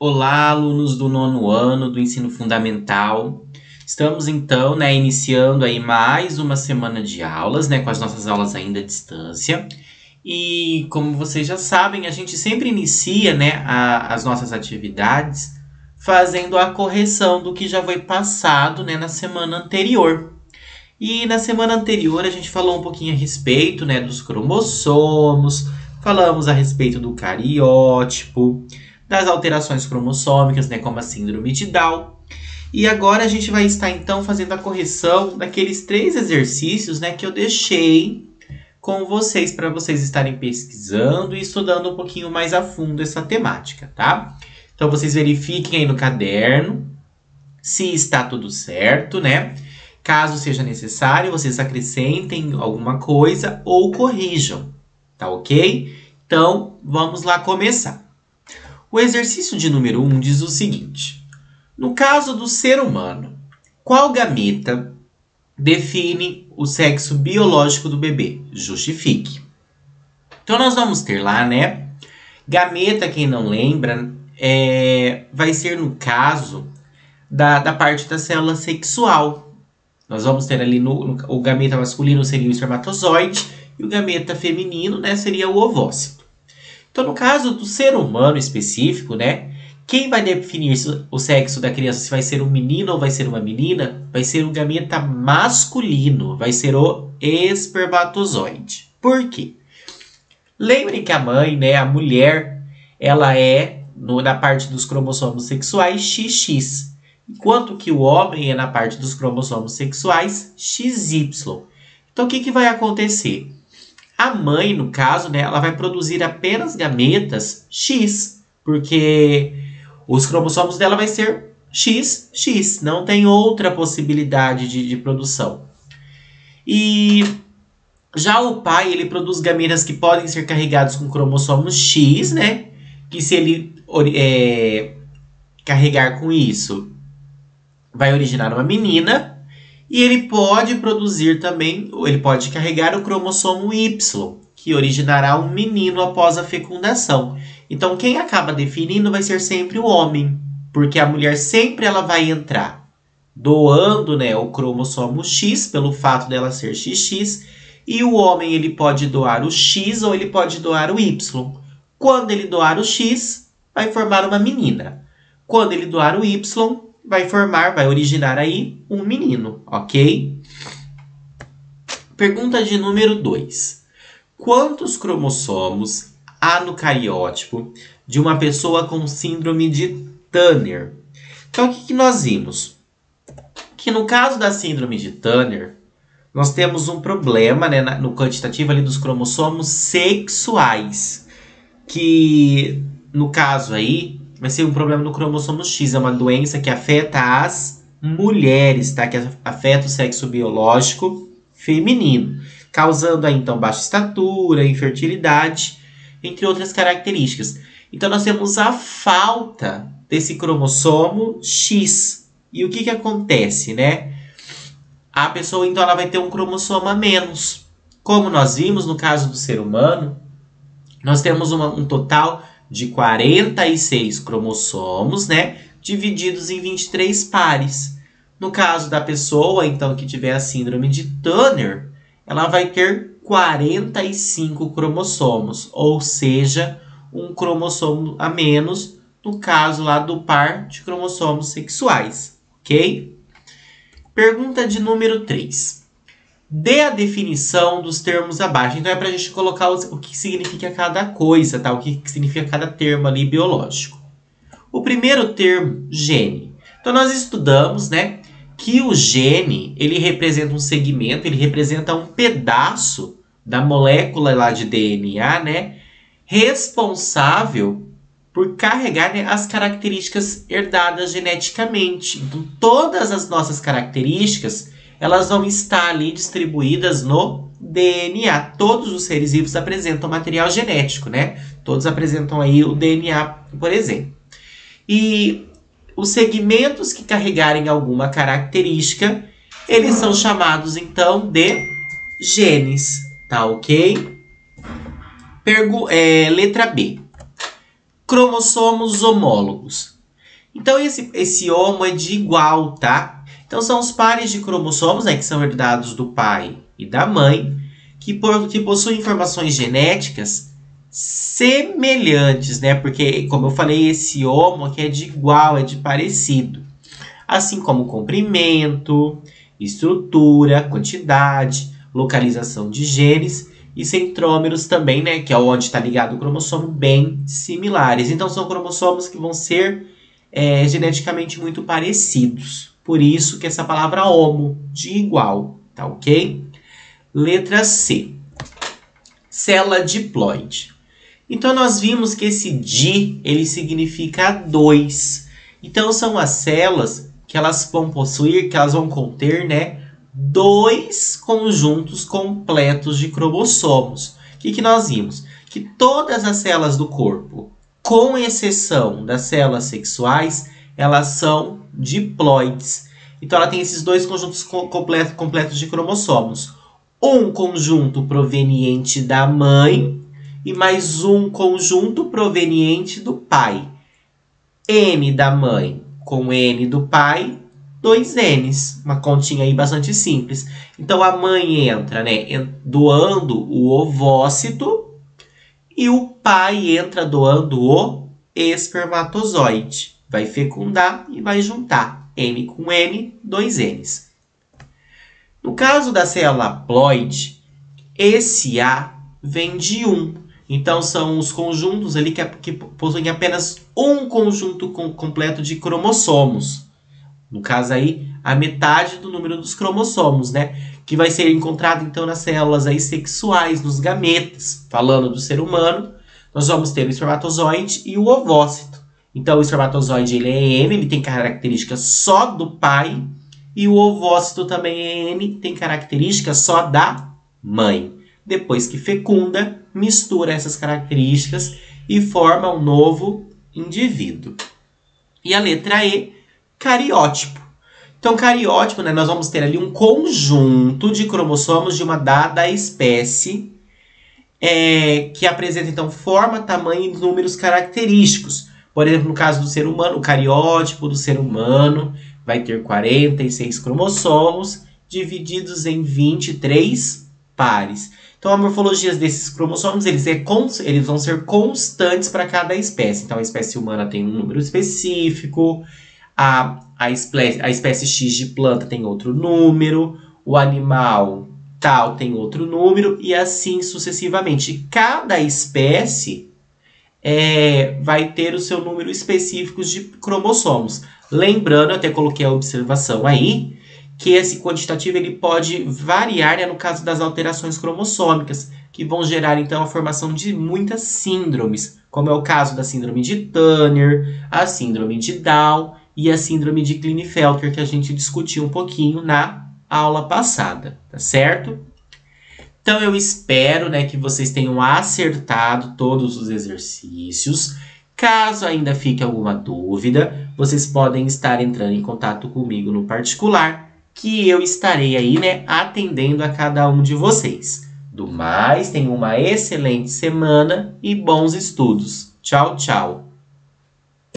Olá, alunos do nono ano do ensino fundamental. Estamos então, iniciando aí mais uma semana de aulas, com as nossas aulas ainda à distância. E como vocês já sabem, a gente sempre inicia, as nossas atividades fazendo a correção do que já foi passado, na semana anterior. E na semana anterior a gente falou um pouquinho a respeito, dos cromossomos, falamos a respeito do cariótipo, das alterações cromossômicas, como a síndrome de Down. E agora a gente vai estar então fazendo a correção daqueles 3 exercícios, que eu deixei com vocês para vocês estarem pesquisando e estudando um pouquinho mais a fundo essa temática, tá? Então vocês verifiquem aí no caderno se está tudo certo, Caso seja necessário, vocês acrescentem alguma coisa ou corrijam, tá ok? Então, vamos lá começar. O exercício de número 1 diz o seguinte: no caso do ser humano, qual gameta define o sexo biológico do bebê? Justifique. Então, nós vamos ter lá, gameta, quem não lembra, vai ser no caso da parte da célula sexual. Nós vamos ter ali o gameta masculino seria o espermatozoide e o gameta feminino, seria o ovócito. Então, no caso do ser humano específico, quem vai definir o sexo da criança, se vai ser um menino ou vai ser uma menina, vai ser o gameta masculino, vai ser o espermatozoide. Por quê? Lembrem que a mãe, a mulher, ela é, na parte dos cromossomos sexuais, XX. Enquanto que o homem é na parte dos cromossomos sexuais, XY. Então, o que vai acontecer? A mãe, no caso, ela vai produzir apenas gametas X, porque os cromossomos dela vai ser XX, não tem outra possibilidade de produção. E já o pai, ele produz gametas que podem ser carregados com cromossomo X, que se ele carregar com isso, vai originar uma menina, e ele pode produzir também, ele pode carregar o cromossomo Y, que originará um menino após a fecundação. Então, quem acaba definindo vai ser sempre o homem, porque a mulher sempre ela vai entrar doando, o cromossomo X, pelo fato dela ser XX, e o homem ele pode doar o X ou ele pode doar o Y. Quando ele doar o X, vai formar uma menina. Quando ele doar o Y, vai originar aí um menino, ok? Pergunta de número 2. Quantos cromossomos há no cariótipo de uma pessoa com síndrome de Turner? Então, o que nós vimos? Que no caso da síndrome de Turner, nós temos um problema, no quantitativo ali dos cromossomos sexuais, que no caso aí vai ser um problema no cromossomo X, é uma doença que afeta as mulheres, tá? Que afeta o sexo biológico feminino, causando aí, então, baixa estatura, infertilidade, entre outras características. Então, nós temos a falta desse cromossomo X. E o que acontece, A pessoa, então, ela vai ter um cromossomo a menos. Como nós vimos no caso do ser humano, nós temos um total de 46 cromossomos, divididos em 23 pares. No caso da pessoa, então, que tiver a síndrome de Turner, ela vai ter 45 cromossomos, ou seja, um cromossomo a menos, no caso lá do par de cromossomos sexuais, ok? Pergunta de número 3. Dê a definição dos termos abaixo. Então, é para a gente colocar o que significa cada coisa, tá? O que significa cada termo ali biológico. O primeiro termo, gene. Então, nós estudamos, que o gene, ele representa um segmento, ele representa um pedaço da molécula lá de DNA, responsável por carregar as características herdadas geneticamente. Então, todas as nossas características elas vão estar ali distribuídas no DNA. Todos os seres vivos apresentam material genético, Todos apresentam aí o DNA, por exemplo. E os segmentos que carregarem alguma característica, eles são chamados, então, de genes, tá ok? Letra B. cromossomos homólogos. Então, esse homo é de igual, tá? Então, são os pares de cromossomos, né, que são herdados do pai e da mãe, que possuem informações genéticas semelhantes, né? Porque, como eu falei, esse homo aqui é de igual, é de parecido. Assim como comprimento, estrutura, quantidade, localização de genes e centrômeros também, né? Que é onde está ligado o cromossomo, bem similares. Então, são cromossomos que vão ser geneticamente muito parecidos. Por isso que essa palavra homo, de igual, tá ok? Letra C. Célula diploide. Então, nós vimos que esse di, ele significa 2. Então, são as células que elas vão possuir, que elas vão conter, né, 2 conjuntos completos de cromossomos. O que nós vimos? Que todas as células do corpo, com exceção das células sexuais, elas são diploides. Então, ela tem esses 2 conjuntos completos de cromossomos. Um conjunto proveniente da mãe e mais um conjunto proveniente do pai. N da mãe com N do pai, 2 N's. Uma continha aí bastante simples. Então, a mãe entra, né, doando o ovócito e o pai entra doando o espermatozoide. Vai fecundar e vai juntar N com N, 2 N's. No caso da célula haploide, esse A vem de 1. Então, são os conjuntos ali que possuem apenas um conjunto completo de cromossomos. No caso aí, a metade do número dos cromossomos, né? Que vai ser encontrado, então, nas células aí sexuais, nos gametas. Falando do ser humano, nós vamos ter o espermatozoide e o ovócito. Então, o espermatozoide ele é N, ele tem características só do pai. E o ovócito também é N, tem características só da mãe. Depois que fecunda, mistura essas características e forma um novo indivíduo. E a letra E, cariótipo. Então, cariótipo, né, nós vamos ter ali um conjunto de cromossomos de uma dada espécie que apresenta, então, forma, tamanho e números característicos. Por exemplo, no caso do ser humano, o cariótipo do ser humano vai ter 46 cromossomos divididos em 23 pares. Então, a morfologia desses cromossomos, eles vão ser constantes para cada espécie. Então, a espécie humana tem um número específico, a espécie X de planta tem outro número, o animal tal tem outro número, e assim sucessivamente. Cada espécie vai ter o seu número específico de cromossomos. Lembrando, eu até coloquei a observação aí, que esse quantitativo ele pode variar, né, no caso das alterações cromossômicas, que vão gerar então a formação de muitas síndromes, como é o caso da síndrome de Turner, a síndrome de Down e a síndrome de Klinefelter, que a gente discutiu um pouquinho na aula passada, tá certo? Então, eu espero, né, que vocês tenham acertado todos os exercícios. Caso ainda fique alguma dúvida, vocês podem estar entrando em contato comigo no particular, que eu estarei aí, né, atendendo a cada um de vocês. Do mais, tenham uma excelente semana e bons estudos. Tchau, tchau!